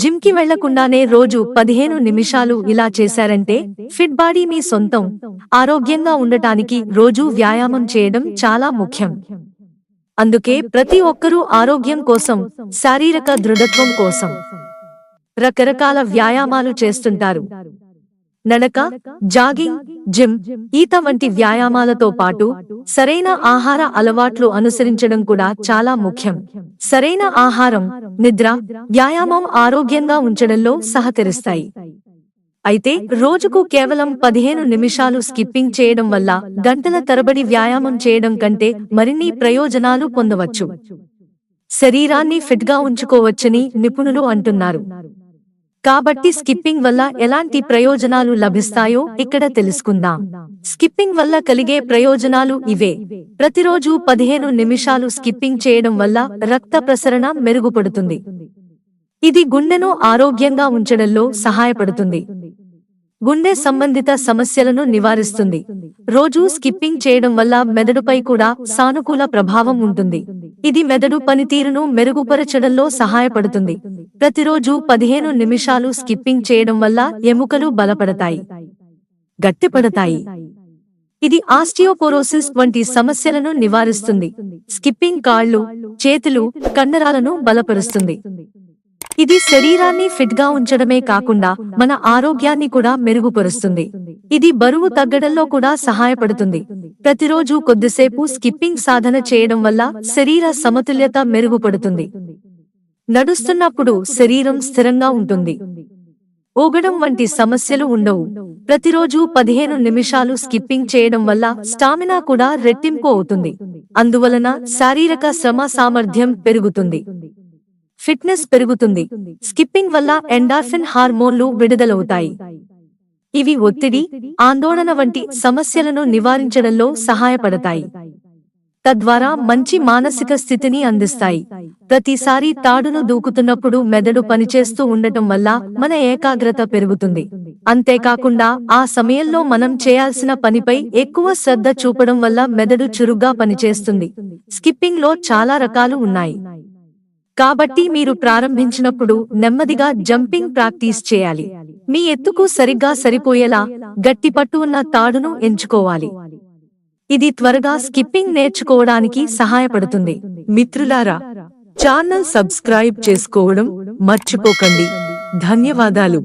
Gym కి వెళ్లకుండానే రోజు 15 నిమిషాలు ఇలా చేశారంటే ఫిట్ బాడీ మీ సొంతం. ఆరోగ్యంగా ఉండటానికి రోజూ వ్యాయామం చేయడం చాలా ముఖ్యం. అందుకే ప్రతి ఒక్కరూ ఆరోగ్యం కోసం, శారీరక దృఢత్వం కోసం రకరకాల వ్యాయామాలు చేస్తుంటారు. నడక, జాగింగ్, జిమ్, ఈత వంటి వ్యాయామాలతో పాటు సరైన ఆహార అలవాట్లు అనుసరించడం కూడా చాలా ముఖ్యం. సరైన ఆహారం, నిద్ర, వ్యాయామం ఆరోగ్యంగా ఉంచడంలో సహకరిస్తాయి. అయితే రోజుకు కేవలం 15 నిమిషాలు స్కిప్పింగ్ చేయడం వల్ల గంటల తరబడి వ్యాయామం చేయడం కంటే మరిన్ని ప్రయోజనాలు పొందవచ్చు. శరీరాన్ని ఫిట్గా ఉంచుకోవచ్చని నిపుణులు అంటున్నారు. కాబట్టి స్కిప్పింగ్ వల్ల ఎలాంటి ప్రయోజనాలు లభిస్తాయో ఇక్కడ తెలుసుకుందాం. స్కిప్పింగ్ వల్ల కలిగే ప్రయోజనాలు ఇవే. ప్రతిరోజు 15 నిమిషాలు స్కిప్పింగ్ చేయడం వల్ల రక్త ప్రసరణ మెరుగుపడుతుంది. ఇది గుండెను ఆరోగ్యంగా ఉంచడంలో సహాయపడుతుంది. గుండె సంబంధిత సమస్యలను నివారిస్తుంది. రోజూ స్కిప్పింగ్ చేయడం వల్ల మెదడుపై కూడా సానుకూల ప్రభావం ఉంటుంది. ఇది మెదడు పనితీరును మెరుగుపరచడంలో సహాయపడుతుంది. ప్రతిరోజు 15 నిమిషాలు స్కిప్పింగ్ చేయడం వల్ల ఎముకలు బలపడతాయి, గట్టిపడతాయి. ఇది ఆస్టియోపోరోసిస్ వంటి సమస్యలను నివారిస్తుంది. స్కిప్పింగ్ కాళ్ళు, చేతులు, కండరాలను బలపరుస్తుంది. ఇది శరీరాన్ని ఫిట్గా ఉంచడమే కాకుండా మన ఆరోగ్యాన్ని కూడా మెరుగుపరుస్తుంది. ఇది బరువు తగ్గడంలో కూడా సహాయపడుతుంది. ప్రతిరోజు కొద్దిసేపు స్కిప్పింగ్ సాధన చేయడం వల్ల శరీర సమతుల్యత మెరుగుపడుతుంది. నడుస్తున్నప్పుడు శరీరం స్థిరంగా ఉంటుంది. ఊగడం వంటి సమస్యలు ఉండవు. ప్రతిరోజు 15 నిమిషాలు స్కిప్పింగ్ చేయడం వల్ల స్టామినా కూడా రెట్టింపు అవుతుంది. అందువలన శారీరక శ్రమ సామర్థ్యం పెరుగుతుంది. ఫిట్నెస్ పెరుగుతుంది. స్కిప్పింగ్ వల్ల ఎండార్ఫిన్ హార్మోన్లు విడుదలవుతాయి. ఇవి ఒత్తిడి, ఆందోళన వంటి సమస్యలను నివారించడంలో సహాయపడతాయి. తద్వారా మంచి మానసిక స్థితిని అందిస్తాయి. ప్రతిసారి తాడును దూకుతున్నప్పుడు మెదడు పనిచేస్తూ ఉండటం వల్ల మన ఏకాగ్రత పెరుగుతుంది. అంతేకాకుండా ఆ సమయంలో మనం చేయాల్సిన పనిపై ఎక్కువ శ్రద్ధ చూపడం వల్ల మెదడు చురుగ్గా పనిచేస్తుంది. స్కిప్పింగ్ లో చాలా రకాలు ఉన్నాయి. కాబట్టి మీరు ప్రారంభించినప్పుడు నెమ్మదిగా జంపింగ్ ప్రాక్టీస్ చేయాలి. మీ ఎత్తుకు సరిగ్గా సరిపోయేలా గట్టి పట్టు ఉన్న తాడును ఎంచుకోవాలి. ఇది త్వరగా స్కిప్పింగ్ నేర్చుకోవడానికి సహాయపడుతుంది. మిత్రులారా, ఛానల్ సబ్స్క్రైబ్ చేసుకోవడం మర్చిపోకండి. ధన్యవాదాలు.